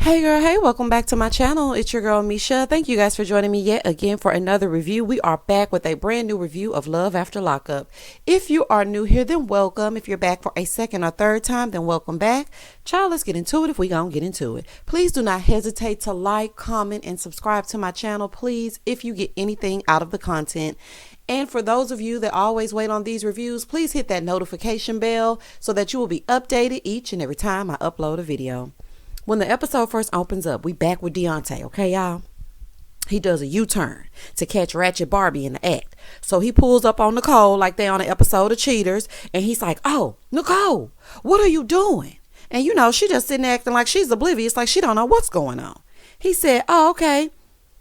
Hey girl, hey, welcome back to my channel. It's your girl Misha. Thank you guys for joining me yet again for another review. We are back with a brand new review of Love After Lockup. If you are new here, then welcome. If you're back for a second or third time, then welcome back. Child, let's get into it if we gonna get into it. Please do not hesitate to like, comment, and subscribe to my channel, please, if you get anything out of the content. And for those of you that always wait on these reviews, please hit that notification bell so that you will be updated each and every time I upload a video. When the episode first opens up, we back with Daonte, okay, y'all? He does a U-turn to catch Ratchet Barbie in the act. So he pulls up on Nicole like they on an episode of Cheaters, and he's like, "Oh, Nicole, what are you doing?" And you know, she just sitting there acting like she's oblivious, like she don't know what's going on. He said, "Oh, okay.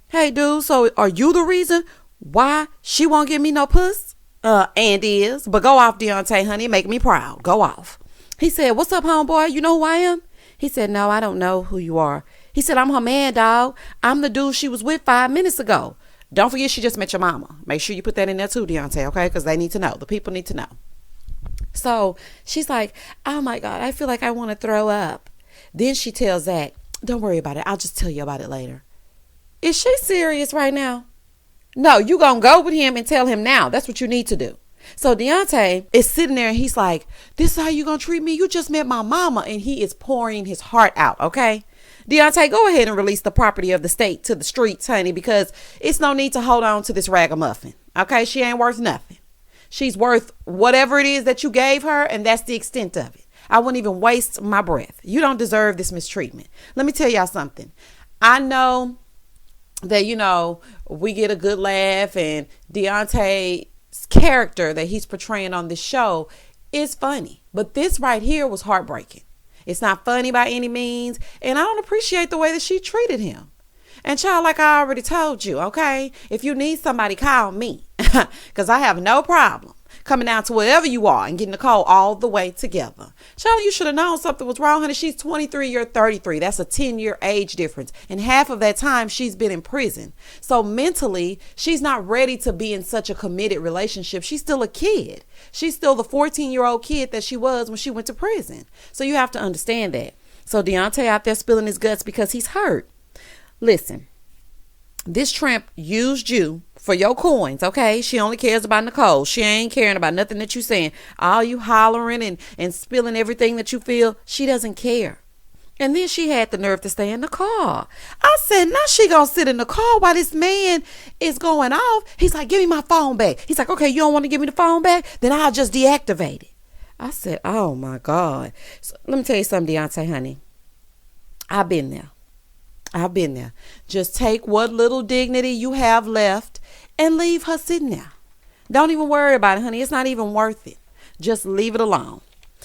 Hey, dude, so are you the reason why she won't give me no puss?" And is. But go off, Daonte, honey. Make me proud. Go off. He said, "What's up, homeboy? You know who I am?" He said, "No, I don't know who you are." He said, "I'm her man, dog. I'm the dude she was with 5 minutes ago. Don't forget she just met your mama." Make sure you put that in there too, Daonte, okay? Because they need to know. The people need to know. So she's like, "Oh my God, I feel like I want to throw up." Then she tells Zach, "Don't worry about it. I'll just tell you about it later." Is she serious right now? No, you gonna go with him and tell him now. That's what you need to do. So Daonte is sitting there and he's like, "This is how you gonna treat me? You just met my mama." And he is pouring his heart out, okay? Daonte, go ahead and release the property of the state to the streets, honey, because it's no need to hold on to this ragamuffin, okay? She ain't worth nothing. She's worth whatever it is that you gave her, and that's the extent of it. I wouldn't even waste my breath. You don't deserve this mistreatment. Let me tell y'all something. I know that, you know, we get a good laugh, and Daonte character that he's portraying on this show is funny, but this right here was heartbreaking. It's not funny by any means, and I don't appreciate the way that she treated him. And child, like I already told you, okay, if you need somebody, call me, because I have no problem coming down to wherever you are and getting Nicole all the way together. Child, you should have known something was wrong, honey. She's 23, you're 33. That's a 10-year age difference. And half of that time she's been in prison. So mentally, she's not ready to be in such a committed relationship. She's still a kid. She's still the 14-year-old kid that she was when she went to prison. So you have to understand that. So Daonte out there spilling his guts because he's hurt. Listen, this tramp used you for your coins, okay? She only cares about Nicole. She ain't caring about nothing that you saying. All you hollering and spilling everything that you feel, she doesn't care. And then she had the nerve to stay in the car. I said, now she gonna sit in the car while this man is going off. He's like, "Give me my phone back." He's like, "Okay, you don't want to give me the phone back? Then I'll just deactivate it." I said, oh my God. So let me tell you something, Daonte, honey. I've been there. Just take what little dignity you have left and leave her sitting there. Don't even worry about it, honey. It's not even worth it. Just leave it alone.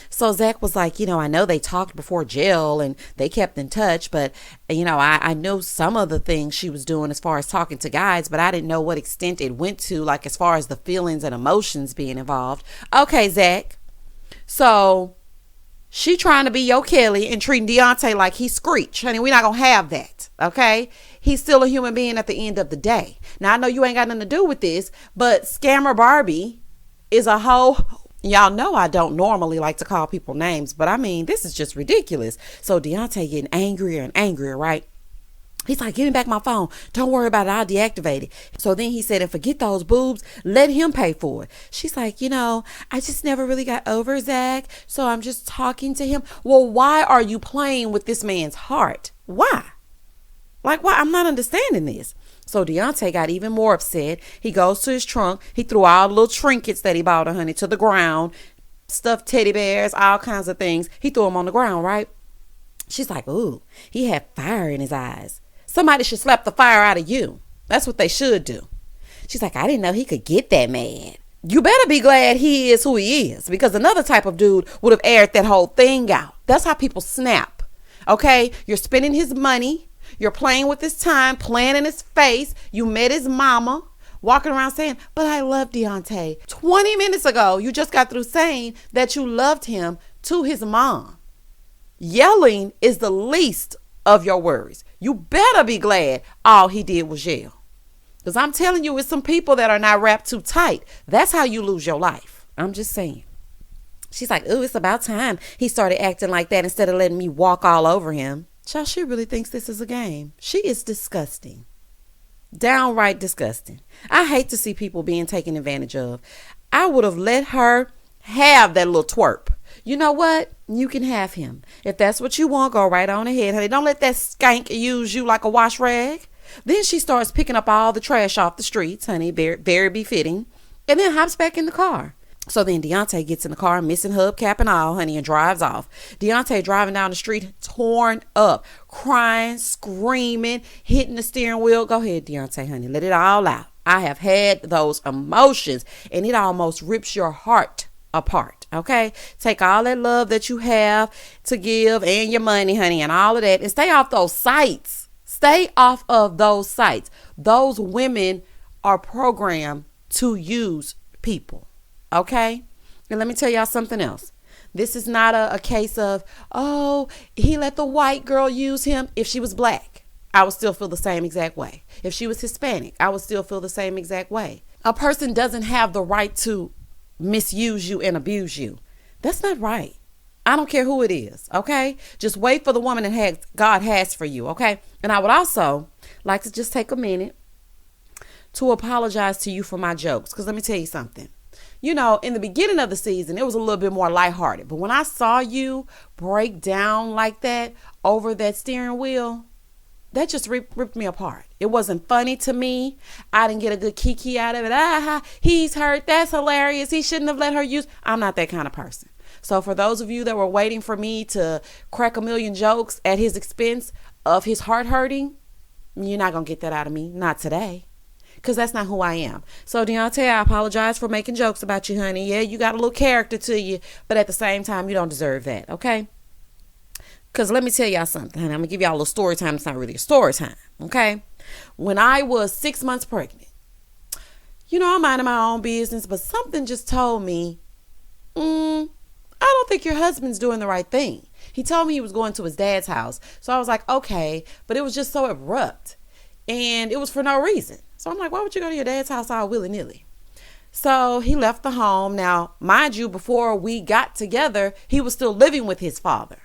So Zach was like, I know they talked before jail and they kept in touch, but, I know some of the things she was doing as far as talking to guys, but I didn't know what extent it went to, like as far as the feelings and emotions being involved. Okay, Zach. So she trying to be your Kelly and treating Daonte like he's Screech. Honey, we're not going to have that, okay? He's still a human being at the end of the day. Now, I know you ain't got nothing to do with this, but Scammer Barbie is a hoe. Y'all know I don't normally like to call people names, but I mean, this is just ridiculous. So Daonte getting angrier and angrier, right? He's like, "Give me back my phone. Don't worry about it. I'll deactivate it." So then he said, "And forget those boobs. Let him pay for it." She's like, "I just never really got over Zach, so I'm just talking to him." Well, why are you playing with this man's heart? Why? Like, why? I'm not understanding this. So Daonte got even more upset. He goes to his trunk. He threw all the little trinkets that he bought her, honey, to the ground. Stuffed teddy bears, all kinds of things. He threw them on the ground, right? She's like, "Ooh, he had fire in his eyes. Somebody should slap the fire out of you. That's what they should do." She's like, "I didn't know he could get that mad." You better be glad he is who he is, because another type of dude would have aired that whole thing out. That's how people snap. Okay? You're spending his money. You're playing with his time, playing in his face. You met his mama, walking around saying, "But I love Daonte." 20 minutes ago, you just got through saying that you loved him to his mom. Yelling is the least of your worries. You better be glad all he did was yell. Because I'm telling you, it's some people that are not wrapped too tight. That's how you lose your life. I'm just saying. She's like, "Ooh, it's about time he started acting like that instead of letting me walk all over him." Child, she really thinks this is a game. She is disgusting. Downright disgusting. I hate to see people being taken advantage of. I would have let her have that little twerp. You know what? You can have him. If that's what you want, go right on ahead, honey. Don't let that skank use you like a wash rag. Then she starts picking up all the trash off the streets, honey. Very, very befitting. And then hops back in the car. So then Daonte gets in the car, missing hubcap and all, honey, and drives off. Daonte driving down the street, torn up, crying, screaming, hitting the steering wheel. Go ahead, Daonte, honey. Let it all out. I have had those emotions, and it almost rips your heart apart. Okay, take all that love that you have to give and your money, honey, and all of that, and stay off those sites. Stay off of those sites. Those women are programmed to use people. Okay, and let me tell y'all something else. This is not a case of, oh, he let the white girl use him. If she was black, I would still feel the same exact way. If she was Hispanic, I would still feel the same exact way. A person doesn't have the right to misuse you and abuse you. That's not right. I don't care who it is. Okay, just wait for the woman that God has for you. Okay, and I would also like to just take a minute to apologize to you for my jokes, because let me tell you something. You know, in the beginning of the season, it was a little bit more lighthearted, but when I saw you break down like that over that steering wheel, that just ripped me apart. It wasn't funny to me. I didn't get a good kiki out of it. He's hurt. That's hilarious. He shouldn't have let her use. I'm not that kind of person. So for those of you that were waiting for me to crack a million jokes at his expense of his heart hurting, you're not going to get that out of me. Not today. Because that's not who I am. So Daonte, I apologize for making jokes about you, honey. Yeah, you got a little character to you, but at the same time, you don't deserve that. Okay? Because let me tell y'all something, honey. I'm going to give y'all a little story time. It's not really a story time. Okay? When I was 6 months pregnant, you know, I'm minding my own business, but something just told me, I don't think your husband's doing the right thing. He told me he was going to his dad's house. So I was like, okay, but it was just so abrupt. And it was for no reason. So I'm like, why would you go to your dad's house all willy-nilly? So he left the home. Now, mind you, before we got together, he was still living with his father.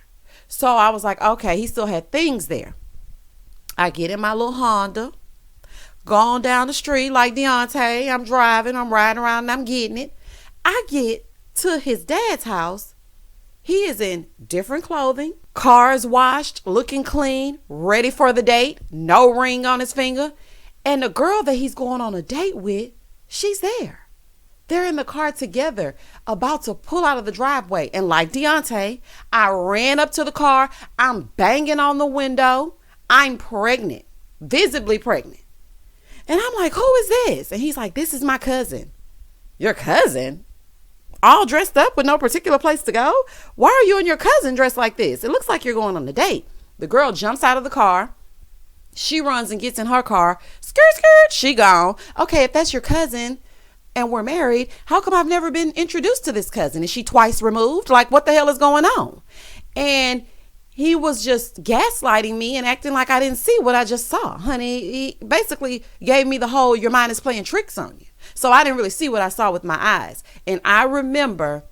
So I was like, okay, he still had things there. I get in my little Honda, going down the street like Daonte. I'm driving, I'm riding around, and I'm getting it. I get to his dad's house. He is in different clothing, car is washed, looking clean, ready for the date, no ring on his finger. And the girl that he's going on a date with, she's there. They're in the car together, about to pull out of the driveway. And like Daonte, I ran up to the car. I'm banging on the window. I'm pregnant, visibly pregnant. And I'm like, who is this? And he's like, this is my cousin. Your cousin? All dressed up with no particular place to go? Why are you and your cousin dressed like this? It looks like you're going on a date. The girl jumps out of the car. She runs and gets in her car. Skirt, skirt. She gone. Okay, if that's your cousin and we're married, how come I've never been introduced to this cousin? Is she twice removed? Like, what the hell is going on? And he was just gaslighting me and acting like I didn't see what I just saw. Honey, he basically gave me the whole, your mind is playing tricks on you. So I didn't really see what I saw with my eyes. And I remember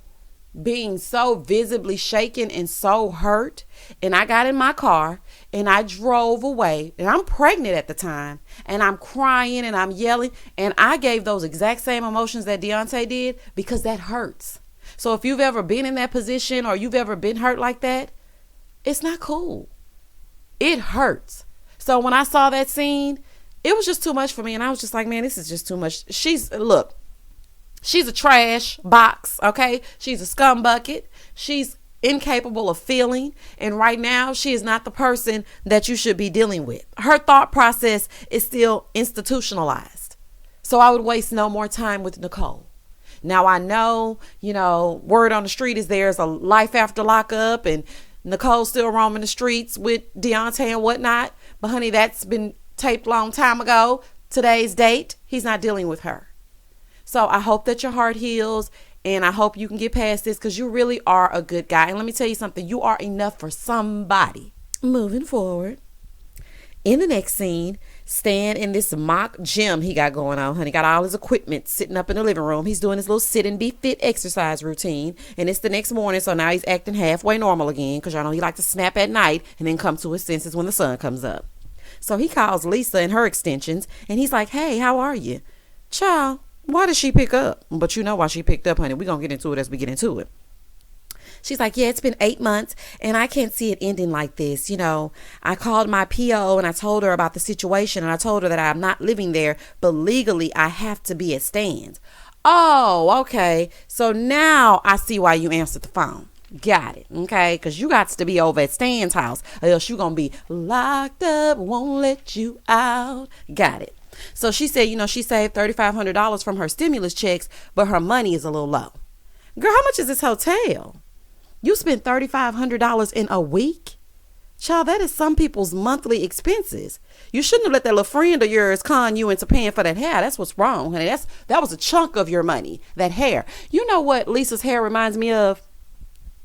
being so visibly shaken and so hurt. And I got in my car and I drove away. And I'm pregnant at the time. And I'm crying and I'm yelling. And I gave those exact same emotions that Daonte did, because that hurts. So if you've ever been in that position or you've ever been hurt like that, it's not cool. It hurts. So when I saw that scene, it was just too much for me. And I was just like, man, this is just too much. She's a trash box, okay? She's a scum bucket. She's incapable of feeling. And right now, she is not the person that you should be dealing with. Her thought process is still institutionalized. So I would waste no more time with Nicole. Now, I know, word on the street is there's a life after lockup and Nicole's still roaming the streets with Daonte and whatnot. But honey, that's been taped long time ago. Today's date, he's not dealing with her. So I hope that your heart heals and I hope you can get past this, because you really are a good guy. And let me tell you something, you are enough for somebody. Moving forward. In the next scene, Stan in this mock gym he got going on, honey. Got all his equipment sitting up in the living room. He's doing his little sit and be fit exercise routine. And it's the next morning, so now he's acting halfway normal again. Because y'all know he likes to snap at night and then come to his senses when the sun comes up. So he calls Lisa and her extensions. And he's like, hey, how are you? Child, why did she pick up? But you know why she picked up, honey. We're going to get into it as we get into it. She's like, yeah, it's been 8 months and I can't see it ending like this. You know, I called my PO and I told her about the situation and I told her that I'm not living there, but legally I have to be at Stan's. Oh, okay. So now I see why you answered the phone. Got it. Okay. Because you got to be over at Stan's house or else you're going to be locked up, won't let you out. Got it. So she said, you know, she saved $3,500 from her stimulus checks, but her money is a little low. Girl, how much is this hotel? You spent $3,500 in a week? Child, that is some people's monthly expenses. You shouldn't have let that little friend of yours con you into paying for that hair. That's what's wrong, honey. That was a chunk of your money, that hair. You know what Lisa's hair reminds me of?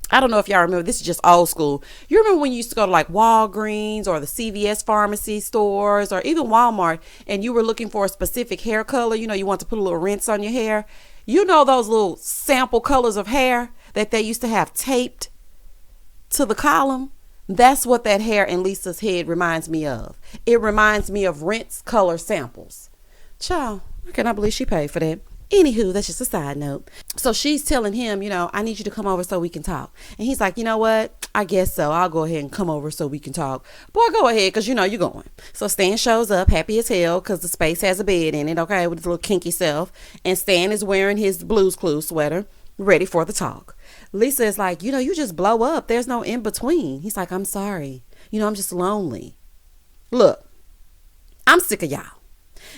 I don't know if y'all remember. This is just old school. You remember when you used to go to like Walgreens or the CVS pharmacy stores or even Walmart and you were looking for a specific hair color? You know, you want to put a little rinse on your hair. You know those little sample colors of hair that they used to have taped to the column? That's what that hair in Lisa's head reminds me of. It reminds me of rinse color samples. Child, I cannot believe she paid for that. Anywho, that's just a side note. So she's telling him, you know, I need you to come over so we can talk. And he's like, you know what? I guess so. I'll go ahead and come over so we can talk. Boy, go ahead, because you know you're going. So Stan shows up happy as hell because the space has a bed in it, okay, with his little kinky self. And Stan is wearing his Blue's Clues sweater, ready for the talk. Lisa is like, you know, you just blow up. There's no in between. He's like, I'm sorry. You know, I'm just lonely. Look, I'm sick of y'all.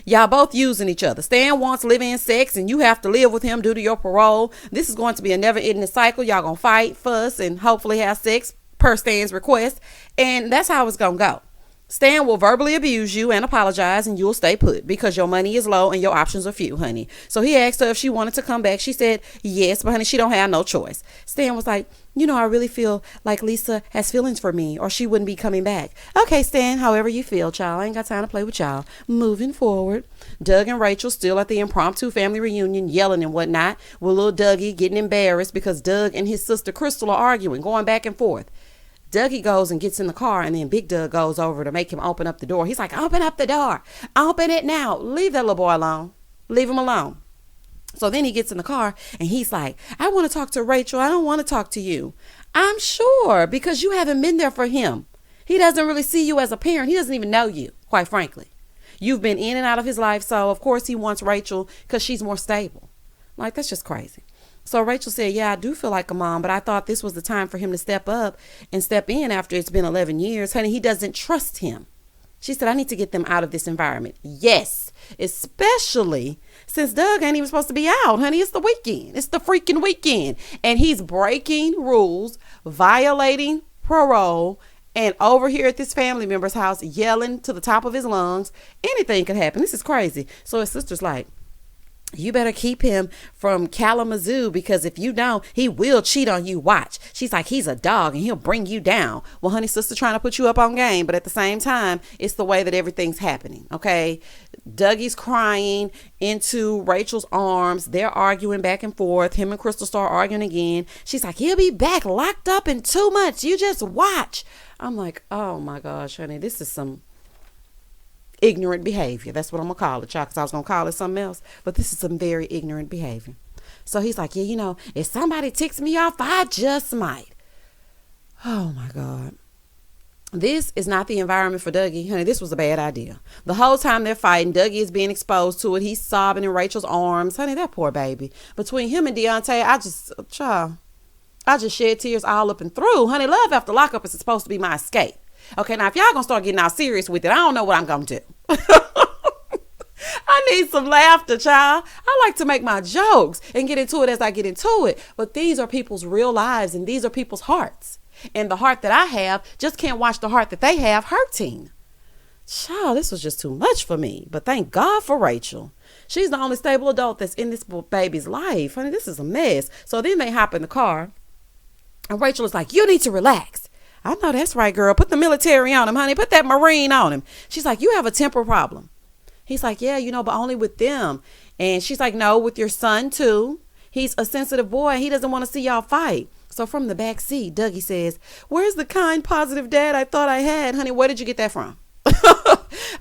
Y'all both using each other. Stan wants live-in sex and you have to live with him due to your parole. This is going to be a never-ending cycle. Y'all gonna fight, fuss, and hopefully have sex per Stan's request. And that's how it's gonna go. Stan will verbally abuse you and apologize and you'll stay put because your money is low and your options are few, honey. So he asked her if she wanted to come back. She said yes, but honey, she don't have no choice. Stan was like, you know, I really feel like Lisa has feelings for me or she wouldn't be coming back. Okay, Stan, however you feel, child. I ain't got time to play with y'all. Moving forward. Doug and Rachel still at the impromptu family reunion yelling and whatnot with little Dougie getting embarrassed because Doug and his sister Crystal are arguing, going back and forth. Dougie goes and gets in the car and then Big Doug goes over to make him open up the door. He's like, open up the door. Open it now. Leave that little boy alone. Leave him alone. So then he gets in the car and he's like, I want to talk to Rachel. I don't want to talk to you. I'm sure because you haven't been there for him. He doesn't really see you as a parent. He doesn't even know you, quite frankly. You've been in and out of his life. So of course he wants Rachel because she's more stable. Like, that's just crazy. So Rachel said, yeah, I do feel like a mom, but I thought this was the time for him to step up and step in after it's been 11 years. Honey, he doesn't trust him. She said, I need to get them out of this environment. Yes, especially since Doug ain't even supposed to be out, honey. It's the weekend. It's the freaking weekend. And he's breaking rules, violating parole, and over here at this family member's house, yelling to the top of his lungs. Anything could happen. This is crazy. So his sister's like, you better keep him from Kalamazoo because if you don't, he will cheat on you. Watch. She's like, he's a dog and he'll bring you down. Well, honey, sister trying to put you up on game, but at the same time, it's the way that everything's happening. Okay. Dougie's crying into Rachel's arms. They're arguing back and forth. Him and Crystal start arguing again. She's like, he'll be back locked up in 2 months. You just watch. I'm like, oh my gosh, honey, this is some ignorant behavior. That's what I'm gonna call it, y'all, because I was gonna call it something else, but this is some very ignorant behavior. So he's like, yeah, you know, if somebody ticks me off, I just might. Oh my God. This is not the environment for Dougie. Honey, this was a bad idea. The whole time they're fighting, Dougie is being exposed to it. He's sobbing in Rachel's arms. Honey, that poor baby. Between him and Daonte, I just shed tears all up and through. Honey, love after lockup is supposed to be my escape. Okay, now if y'all gonna start getting all serious with it, I don't know what I'm gonna do. I need some laughter, child. I like to make my jokes and get into it as I get into it. But these are people's real lives and these are people's hearts. And the heart that I have just can't watch the heart that they have hurting. Child, this was just too much for me. But thank God for Rachel. She's the only stable adult that's in this baby's life. Honey, this is a mess. So then they hop in the car and Rachel is like, you need to relax. I know that's right, girl. Put the military on him, honey. Put that Marine on him. She's like, you have a temper problem. He's like, yeah, but only with them. And she's like, no, with your son too. He's a sensitive boy. He doesn't want to see y'all fight. So from the back seat, Dougie says, where's the kind, positive dad I thought I had? Honey, where did you get that from?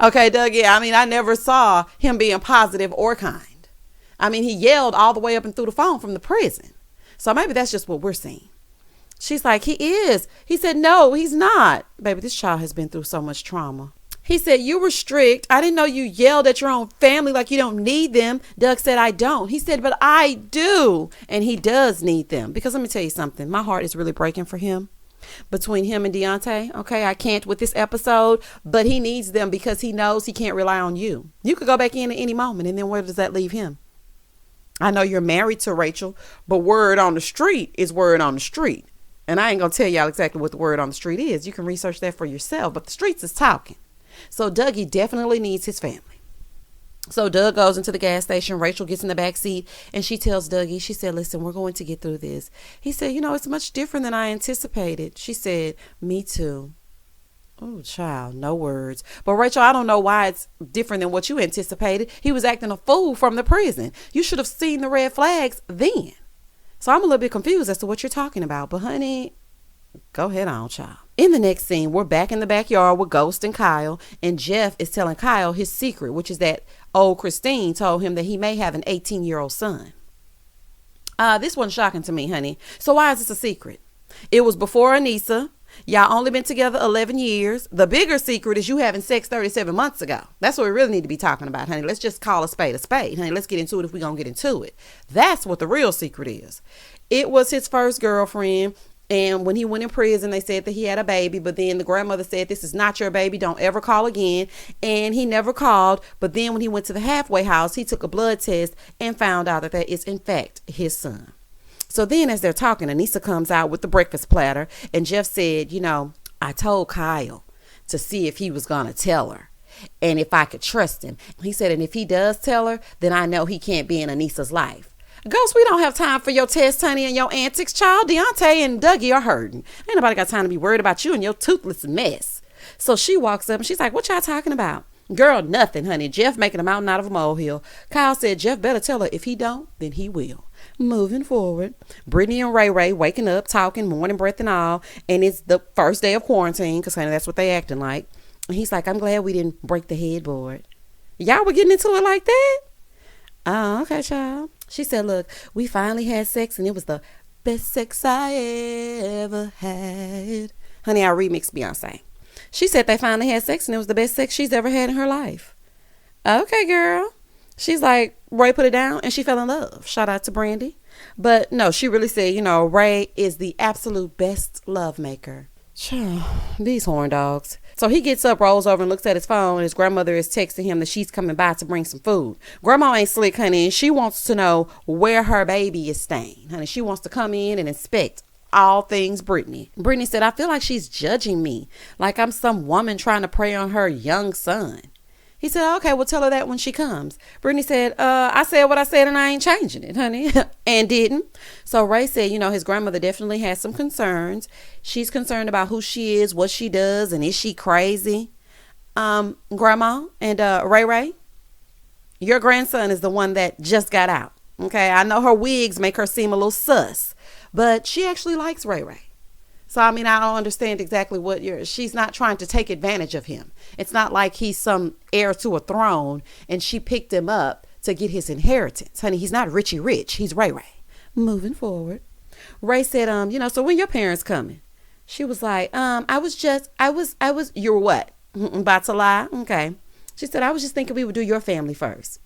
Okay, Dougie, I never saw him being positive or kind. He yelled all the way up and through the phone from the prison. So maybe that's just what we're seeing. She's like, he is. He said, no, he's not. Baby, this child has been through so much trauma. He said, you were strict. I didn't know you yelled at your own family like you don't need them. Doug said, I don't. He said, but I do. And he does need them. Because let me tell you something. My heart is really breaking for him. Between him and Daonte. Okay, I can't with this episode. But he needs them because he knows he can't rely on you. You could go back in at any moment. And then where does that leave him? I know you're married to Rachel. But word on the street is word on the street. And I ain't going to tell y'all exactly what the word on the street is. You can research that for yourself. But the streets is talking. So Dougie definitely needs his family. So Doug goes into the gas station. Rachel gets in the back seat and she tells Dougie, she said, listen, we're going to get through this. He said, it's much different than I anticipated. She said, me too. Oh, child, no words. But Rachel, I don't know why it's different than what you anticipated. He was acting a fool from the prison. You should have seen the red flags then. So I'm a little bit confused as to what you're talking about. But honey, go ahead on, child. In the next scene, we're back in the backyard with Ghost and Kyle. And Jeff is telling Kyle his secret, which is that old Christine told him that he may have an 18-year-old son. This wasn't shocking to me, honey. So why is this a secret? It was before Anissa. Y'all only been together 11 years. The bigger secret is you having sex 37 months ago. That's what we really need to be talking about, honey. Let's just call a spade, honey. Let's get into it if we're going to get into it. That's what the real secret is. It was his first girlfriend. And when he went in prison, they said that he had a baby. But then the grandmother said, this is not your baby. Don't ever call again. And he never called. But then when he went to the halfway house, he took a blood test and found out that is, in fact, his son. So then as they're talking, Anissa comes out with the breakfast platter. And Jeff said, I told Kyle to see if he was going to tell her and if I could trust him. He said, and if he does tell her, then I know he can't be in Anissa's life. Ghost, we don't have time for your test, honey, and your antics, child. Daonte and Dougie are hurting. Ain't nobody got time to be worried about you and your toothless mess. So she walks up and she's like, what y'all talking about? Girl, nothing, honey. Jeff making a mountain out of a molehill. Kyle said Jeff better tell her. If he don't, then he will. Moving forward, Brittany and Ray Ray waking up, talking, morning breath and all. And it's the first day of quarantine because, honey, that's what they acting like. And he's like, I'm glad we didn't break the headboard. Y'all were getting into it like that? Oh, okay, child. She said, look, we finally had sex and it was the best sex I ever had. Honey, I remixed Beyonce. She said they finally had sex and it was the best sex she's ever had in her life. Okay, girl. She's like, Ray put it down and she fell in love. Shout out to Brandy. But no, she really said, Ray is the absolute best love maker. These horn dogs. So he gets up, rolls over and looks at his phone. And his grandmother is texting him that she's coming by to bring some food. Grandma ain't slick, honey. And she wants to know where her baby is staying. Honey, she wants to come in and inspect all things Brittany. Brittany said, I feel like she's judging me. Like I'm some woman trying to prey on her young son. He said, okay, well, tell her that when she comes. Brittany said, I said what I said and I ain't changing it, honey. And didn't. So Ray said, his grandmother definitely has some concerns. She's concerned about who she is, what she does, and is she crazy? Grandma and Ray, your grandson is the one that just got out. Okay, I know her wigs make her seem a little sus, but she actually likes Ray. So, I don't understand exactly she's not trying to take advantage of him. It's not like he's some heir to a throne and she picked him up to get his inheritance. Honey, he's not Richie Rich. He's Ray. Moving forward. Ray said, so when your parents coming? She was like, you're what? About to lie? Okay. She said, I was just thinking we would do your family first.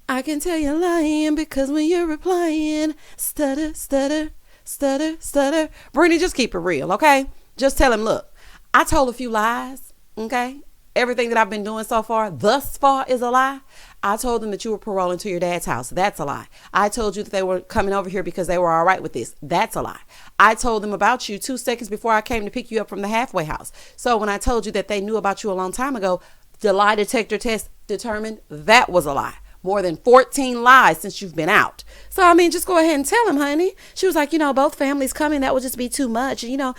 I can tell you're lying because when you're replying, stutter, stutter. Stutter, stutter. Brittany, just keep it real, okay? Just tell him, look, I told a few lies, okay? Everything that I've been doing so far, thus far, is a lie. I told them that you were paroling to your dad's house. That's a lie. I told you that they were coming over here because they were all right with this. That's a lie. I told them about you 2 seconds before I came to pick you up from the halfway house. So when I told you that they knew about you a long time ago, the lie detector test determined that was a lie. more than 14 lies since you've been out. So, I mean, just go ahead and tell him, honey. She was like, both families coming, that would just be too much. And,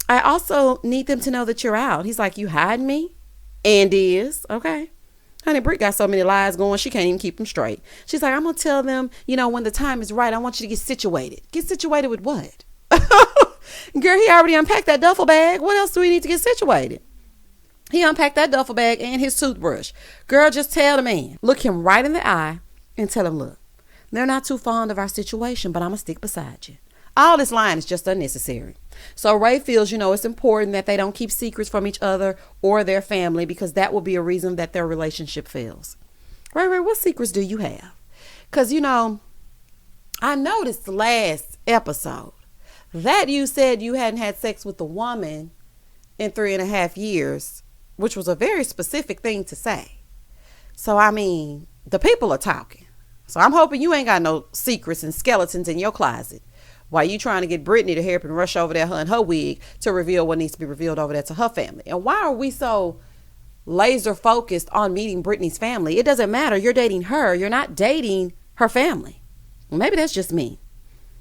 I also need them to know that you're out. He's like, you hiding me? And is. Okay. Honey, Britt got so many lies going, she can't even keep them straight. She's like, I'm going to tell them, when the time is right, I want you to get situated. Get situated with what? Girl, he already unpacked that duffel bag. What else do we need to get situated? He unpacked that duffel bag and his toothbrush. Girl, just tell the man. Look him right in the eye and tell him, look, they're not too fond of our situation, but I'm going to stick beside you. All this lying is just unnecessary. So Ray feels, it's important that they don't keep secrets from each other or their family, because that will be a reason that their relationship fails. Ray, what secrets do you have? Because, I noticed last episode that you said you hadn't had sex with a woman in 3.5 years, which was a very specific thing to say. So, I mean, the people are talking. So I'm hoping you ain't got no secrets and skeletons in your closet while you trying to get Brittany to help and rush over there in her wig to reveal what needs to be revealed over there to her family. And why are we so laser focused on meeting Brittany's family? It doesn't matter. You're dating her. You're not dating her family. Well, maybe that's just me.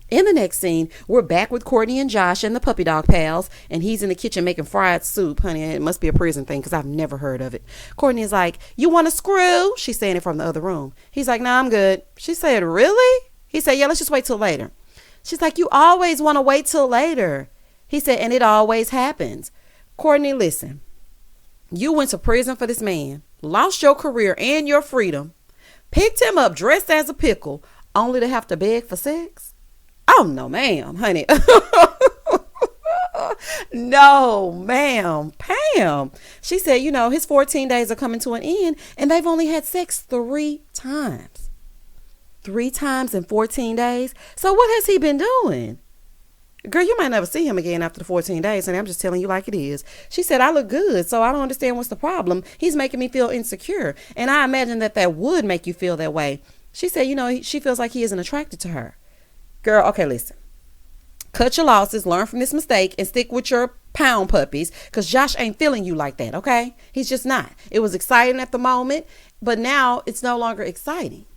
In the next scene, we're back with Courtney and Josh and the puppy dog pals, and he's in the kitchen making fried soup. Honey, it must be a prison thing because I've never heard of it. Courtney is like, you want a screw? She's saying it from the other room. He's like, nah, I'm good. She said, really? He said, yeah, let's just wait till later. She's like, you always want to wait till later. He said, and it always happens. Courtney, listen, you went to prison for this man, lost your career and your freedom, picked him up dressed as a pickle, only to have to beg for sex? Oh, no, ma'am, honey. No, ma'am. Pam. She said, his 14 days are coming to an end, and they've only had sex 3 times. 3 times in 14 days? So what has he been doing? Girl, you might never see him again after the 14 days, and I'm just telling you like it is. She said, I look good, so I don't understand what's the problem. He's making me feel insecure, and I imagine that would make you feel that way. She said, she feels like he isn't attracted to her. Girl, okay, listen. Cut your losses, learn from this mistake, and stick with your pound puppies, because Josh ain't feeling you like that, okay? He's just not. It was exciting at the moment, but now it's no longer exciting.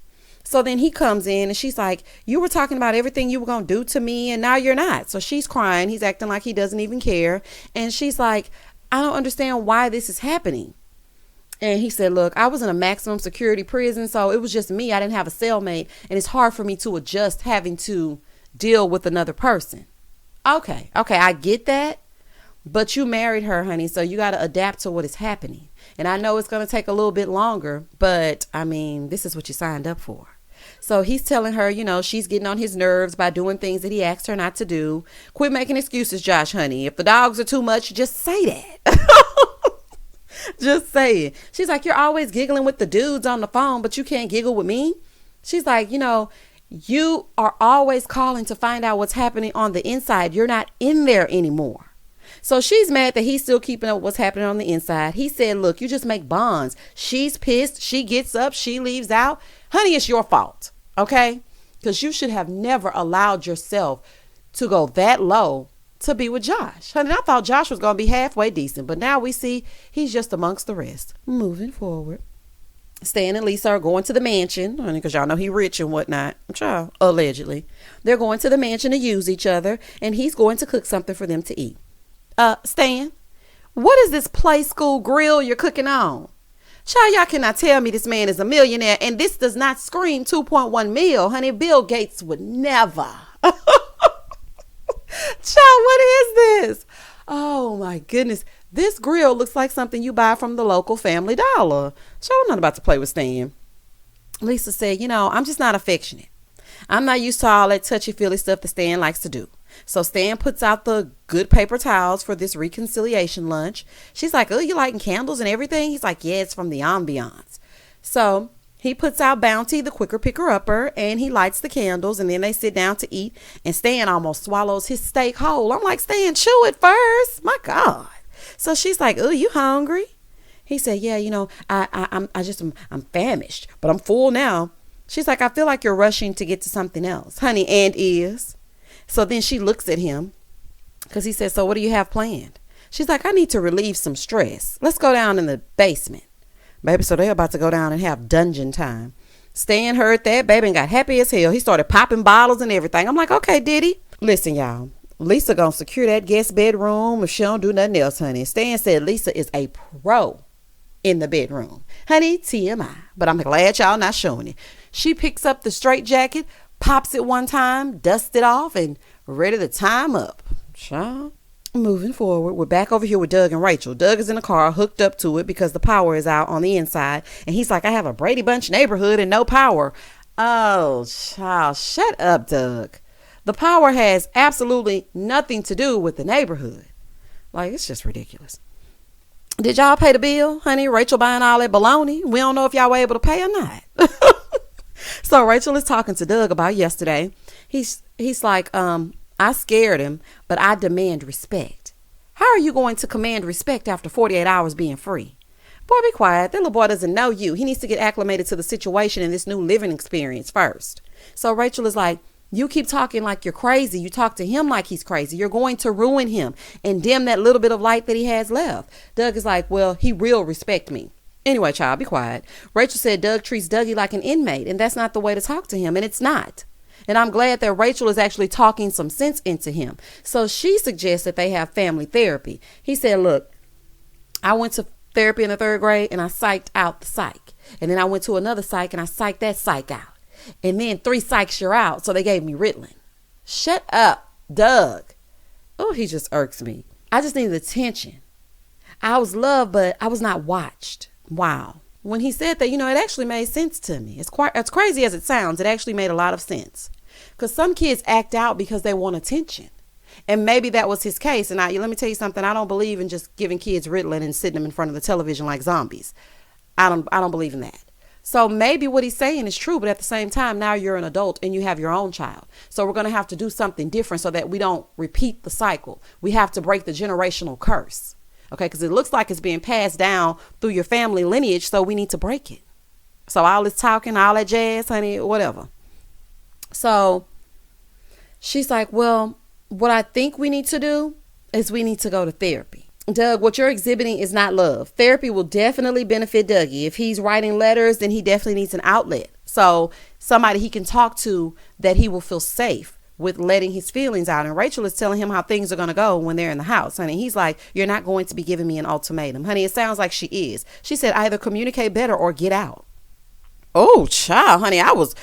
So then he comes in and she's like, you were talking about everything you were going to do to me, and now you're not. So she's crying. He's acting like he doesn't even care. And she's like, I don't understand why this is happening. And he said, look, I was in a maximum security prison, so it was just me. I didn't have a cellmate, and it's hard for me to adjust having to deal with another person. Okay, I get that. But you married her, honey, so you got to adapt to what is happening. And I know it's going to take a little bit longer, but I mean, this is what you signed up for. So he's telling her, she's getting on his nerves by doing things that he asked her not to do. Quit making excuses, Josh, honey. If the dogs are too much, just say that. Just say it. She's like, you're always giggling with the dudes on the phone, but you can't giggle with me. She's like, you are always calling to find out what's happening on the inside. You're not in there anymore. So she's mad that he's still keeping up what's happening on the inside. He said, look, you just make bonds. She's pissed. She gets up. She leaves out. Honey, it's your fault. Okay? Because you should have never allowed yourself to go that low to be with Josh. Honey, I thought Josh was going to be halfway decent, but now we see he's just amongst the rest. Moving forward. Stan and Lisa are going to the mansion, honey, because y'all know he rich and whatnot. Child, allegedly. They're going to the mansion to use each other, and he's going to cook something for them to eat. Stan, what is this play school grill you're cooking on? Child, y'all cannot tell me this man is a millionaire, and this does not scream 2.1 mil, honey. Bill Gates would never. Child, what is this? Oh my goodness. This grill looks like something you buy from the local Family Dollar. Child, I'm not about to play with Stan. Lisa said, I'm just not affectionate. I'm not used to all that touchy-feely stuff that Stan likes to do. So Stan puts out the good paper towels for this reconciliation lunch. She's like, oh, you lighting candles and everything? He's like, yeah, it's from the ambiance. So he puts out Bounty, the quicker picker-upper, and he lights the candles, and then they sit down to eat, and Stan almost swallows his steak whole. I'm like, Stan, chew it first. My God. So she's like, oh, you hungry? He said, yeah, I'm famished, but I'm full now. She's like, I feel like you're rushing to get to something else, honey, and is. So then she looks at him because he says, so what do you have planned? She's like, I need to relieve some stress. Let's go down in the basement. Baby, so they about to go down and have dungeon time. Stan heard that, baby, and got happy as hell. He started popping bottles and everything. I'm like, okay, did he? Listen, y'all. Lisa gonna secure that guest bedroom if she don't do nothing else, honey. Stan said Lisa is a pro in the bedroom. Honey, TMI. But I'm glad y'all not showing it. She picks up the straight jacket, pops it one time, dusts it off, and ready to time up. Child. Moving forward, we're back over here with Doug and Rachel. Doug is in the car hooked up to it because the power is out on the inside. And he's like, I have a Brady Bunch neighborhood and no power. Oh, child, shut up, Doug. The power has absolutely nothing to do with the neighborhood. Like, it's just ridiculous. Did y'all pay the bill, honey? Rachel buying all that baloney. We don't know if y'all were able to pay or not. So Rachel is talking to Doug about yesterday. He's like, I scared him, but I demand respect. How are you going to command respect after 48 hours being free? Boy, be quiet. That little boy doesn't know you. He needs to get acclimated to the situation and this new living experience first. So Rachel is like, you keep talking like you're crazy. You talk to him like he's crazy. You're going to ruin him and dim that little bit of light that he has left. Doug is like, well, he will respect me. Anyway, child, be quiet. Rachel said Doug treats Dougie like an inmate, and that's not the way to talk to him, and it's not. And I'm glad that Rachel is actually talking some sense into him. So she suggests that they have family therapy. He said, look, I went to therapy in the 3rd grade, and I psyched out the psych. And then I went to another psych, and I psyched that psych out. And then 3 psychs you're out, so they gave me Ritalin. Shut up, Doug. Oh, he just irks me. I just needed attention. I was loved, but I was not watched. Wow. When he said that, it actually made sense to me. As crazy as it sounds, it actually made a lot of sense. Because some kids act out because they want attention. And maybe that was his case. And let me tell you something. I don't believe in just giving kids Ritalin and sitting them in front of the television like zombies. I don't believe in that. So maybe what he's saying is true, but at the same time, now you're an adult and you have your own child. So we're going to have to do something different so that we don't repeat the cycle. We have to break the generational curse. Okay, because it looks like it's being passed down through your family lineage, so we need to break it. So all this talking, all that jazz, honey, whatever. So she's like, well, what I think we need to do is we need to go to therapy. Doug, what you're exhibiting is not love. Therapy will definitely benefit Dougie. If he's writing letters, then he definitely needs an outlet. So somebody he can talk to that he will feel safe with letting his feelings out. And Rachel is telling him how things are going to go when they're in the house. Honey, he's like, you're not going to be giving me an ultimatum. Honey, it sounds like she is. She said either communicate better or get out. Oh, child, honey, I was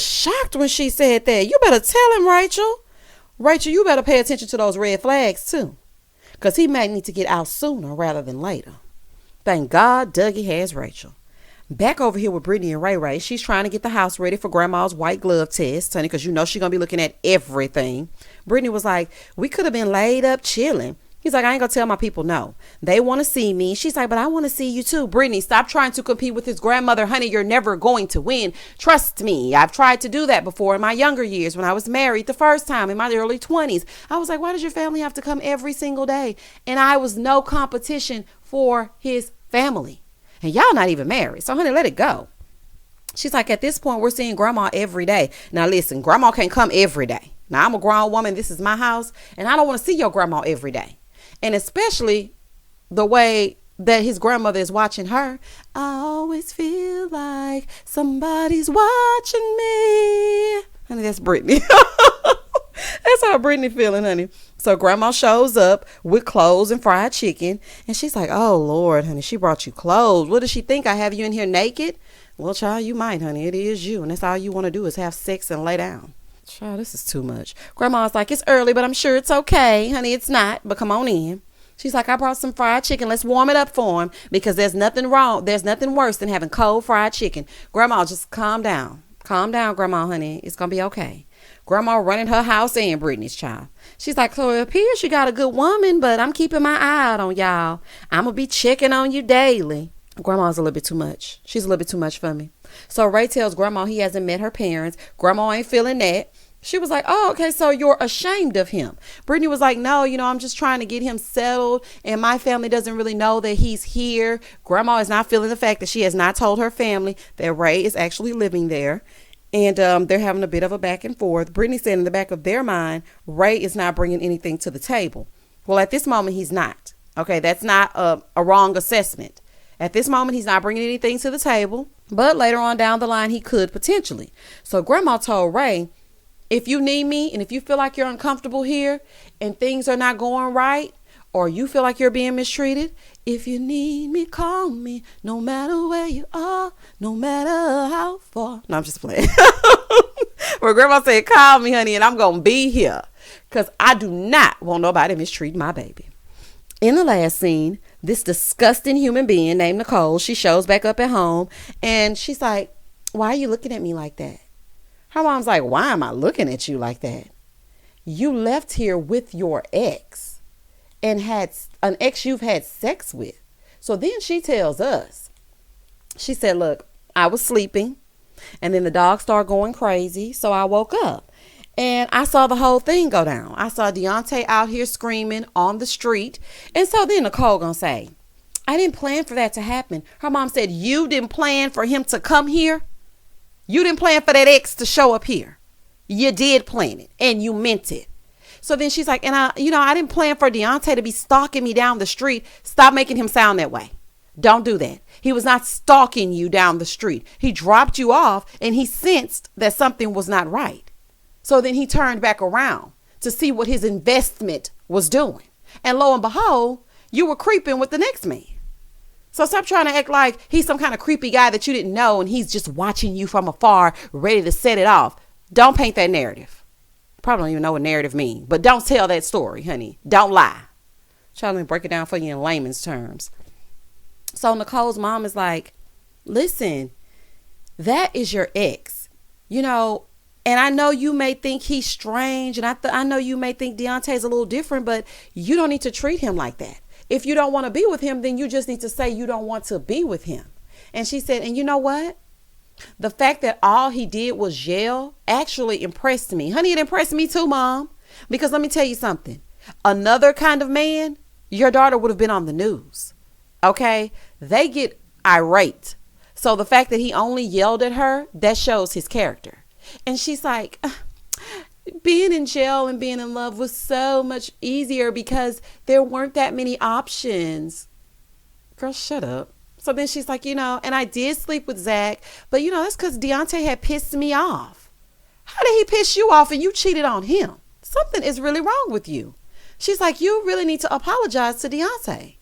shocked when she said that. You better tell him, Rachel. Rachel, you better pay attention to those red flags too. Because he might need to get out sooner rather than later. Thank God Dougie has Rachel. Back over here with Brittany and Ray Ray. She's trying to get the house ready for Grandma's white glove test, honey, because she's going to be looking at everything. Brittany was like, we could have been laid up chilling. He's like, I ain't going to tell my people no. They want to see me. She's like, but I want to see you too. Brittany, stop trying to compete with his grandmother. Honey, you're never going to win. Trust me. I've tried to do that before in my younger years when I was married the first time in my early 20s. I was like, why does your family have to come every single day? And I was no competition for his family. And y'all not even married. So, honey, let it go. She's like, at this point, we're seeing Grandma every day. Now, listen, Grandma can't come every day. Now, I'm a grown woman. This is my house. And I don't want to see your grandma every day. And especially the way that his grandmother is watching her. I always feel like somebody's watching me. Honey, that's Brittany. That's how Brittany feeling, honey. So grandma shows up with clothes and fried chicken. And she's like, oh, Lord, honey, she brought you clothes. What does she think? I have you in here naked? Well, child, you might, honey. It is you. And that's all you want to do is have sex and lay down. Child, this is too much. Grandma's like, it's early, but I'm sure it's okay. Honey, it's not, but come on in. She's like, I brought some fried chicken. Let's warm it up for him because there's nothing wrong. There's nothing worse than having cold fried chicken. Grandma, just calm down. Calm down, Grandma, honey. It's going to be okay. Grandma running her house and Brittany's child. She's like, so it appears you got a good woman, but I'm keeping my eye out on y'all. I'm going to be checking on you daily. Grandma's a little bit too much. She's a little bit too much for me. So Ray tells Grandma he hasn't met her parents. Grandma ain't feeling that. She was like, oh, okay, so you're ashamed of him. Brittany was like, no, I'm just trying to get him settled. And my family doesn't really know that he's here. Grandma is not feeling the fact that she has not told her family that Ray is actually living there. And they're having a bit of a back and forth. Brittany said in the back of their mind, Ray is not bringing anything to the table. Well, at this moment, he's not. Okay, that's not a wrong assessment. At this moment, he's not bringing anything to the table, but later on down the line, he could potentially. So grandma told Ray, if you need me and if you feel like you're uncomfortable here and things are not going right, or you feel like you're being mistreated, if you need me, call me, no matter where you are, no matter how far. No, I'm just playing. Well, grandma said, call me, honey, and I'm going to be here because I do not want nobody mistreating my baby. In the last scene, this disgusting human being named Nicole, she shows back up at home and she's like, why are you looking at me like that? Her mom's like, why am I looking at you like that? You left here with your ex and had an ex you've had sex with. So then she tells us, she said, look, I was sleeping and then the dog started going crazy. So I woke up and I saw the whole thing go down. I saw Daonte out here screaming on the street. And so then Nicole gonna say, I didn't plan for that to happen. Her mom said, you didn't plan for him to come here? You didn't plan for that ex to show up here. You did plan it and you meant it. So then she's like, and I didn't plan for Daonte to be stalking me down the street. Stop making him sound that way. Don't do that. He was not stalking you down the street. He dropped you off and he sensed that something was not right. So then he turned back around to see what his investment was doing. And lo and behold, you were creeping with the next man. So stop trying to act like he's some kind of creepy guy that you didn't know and he's just watching you from afar, ready to set it off. Don't paint that narrative. Probably don't even know what narrative means, but don't tell that story, honey. Don't lie. Try to break it down for you in layman's terms. So Nicole's mom is like, listen, that is your ex, and I know you may think he's strange, and I know you may think Daonte's a little different, but you don't need to treat him like that. If you don't want to be with him, then you just need to say you don't want to be with him. And she said, and you know what? The fact that all he did was yell actually impressed me. Honey, it impressed me too, Mom. Because let me tell you something. Another kind of man, your daughter would have been on the news. Okay? They get irate. So the fact that he only yelled at her, that shows his character. And she's like, being in jail and being in love was so much easier because there weren't that many options. Girl, shut up. So then she's like, and I did sleep with Zach, but that's because Daonte had pissed me off. How did he piss you off and you cheated on him? Something is really wrong with you. She's like, you really need to apologize to Daonte.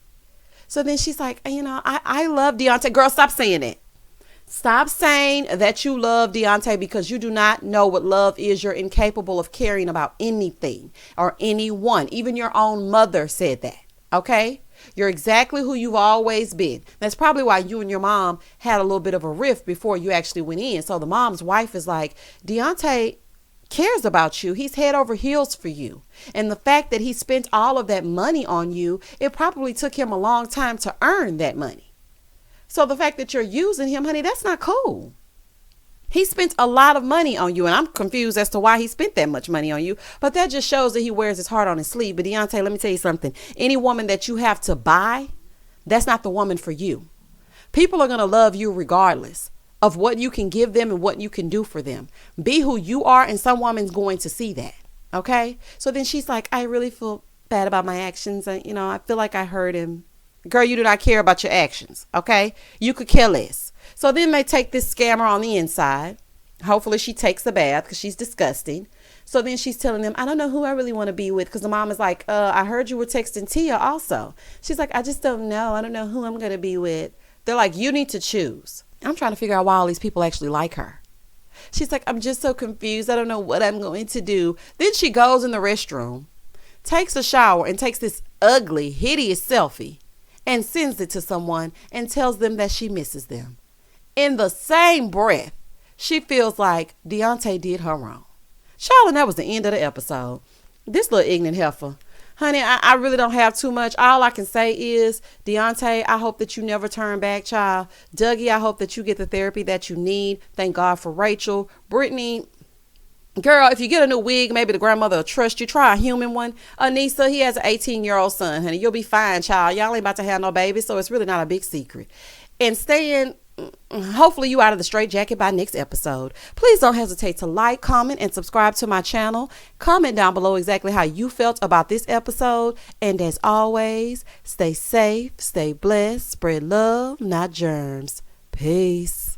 So then she's like, I love Daonte. Girl, stop saying it. Stop saying that you love Daonte because you do not know what love is. You're incapable of caring about anything or anyone. Even your own mother said that. Okay? You're exactly who you've always been. That's probably why you and your mom had a little bit of a rift before you actually went in. So the mom's wife is like, Daonte cares about you. He's head over heels for you. And the fact that he spent all of that money on you, it probably took him a long time to earn that money. So the fact that you're using him, honey, that's not cool. He spent a lot of money on you, and I'm confused as to why he spent that much money on you. But that just shows that he wears his heart on his sleeve. But Daonte, let me tell you something. Any woman that you have to buy, that's not the woman for you. People are going to love you regardless of what you can give them and what you can do for them. Be who you are, and some woman's going to see that. Okay? So then she's like, I really feel bad about my actions. I feel like I hurt him. Girl, you do not care about your actions, okay? You could care less. So then they take this scammer on the inside. Hopefully she takes a bath because she's disgusting. So then she's telling them, I don't know who I really want to be with, because the mom is like, I heard you were texting Tia also. She's like, I just don't know. I don't know who I'm going to be with. They're like, you need to choose. I'm trying to figure out why all these people actually like her. She's like, I'm just so confused. I don't know what I'm going to do. Then she goes in the restroom, takes a shower, and takes this ugly, hideous selfie and sends it to someone and tells them that she misses them. In the same breath, she feels like Daonte did her wrong. Charlotte, that was the end of the episode. This little ignorant heifer. Honey, I really don't have too much. All I can say is, Daonte, I hope that you never turn back, child. Dougie, I hope that you get the therapy that you need. Thank God for Rachel. Brittany, girl, if you get a new wig, maybe the grandmother will trust you. Try a human one. Anissa, he has an 18-year-old son, honey. You'll be fine, child. Y'all ain't about to have no baby, so it's really not a big secret. And staying hopefully you out of the straitjacket by next episode. Please don't hesitate to like, comment, and subscribe to my channel. Comment down below exactly how you felt about this episode. And as always, stay safe, stay blessed, spread love, not germs. Peace.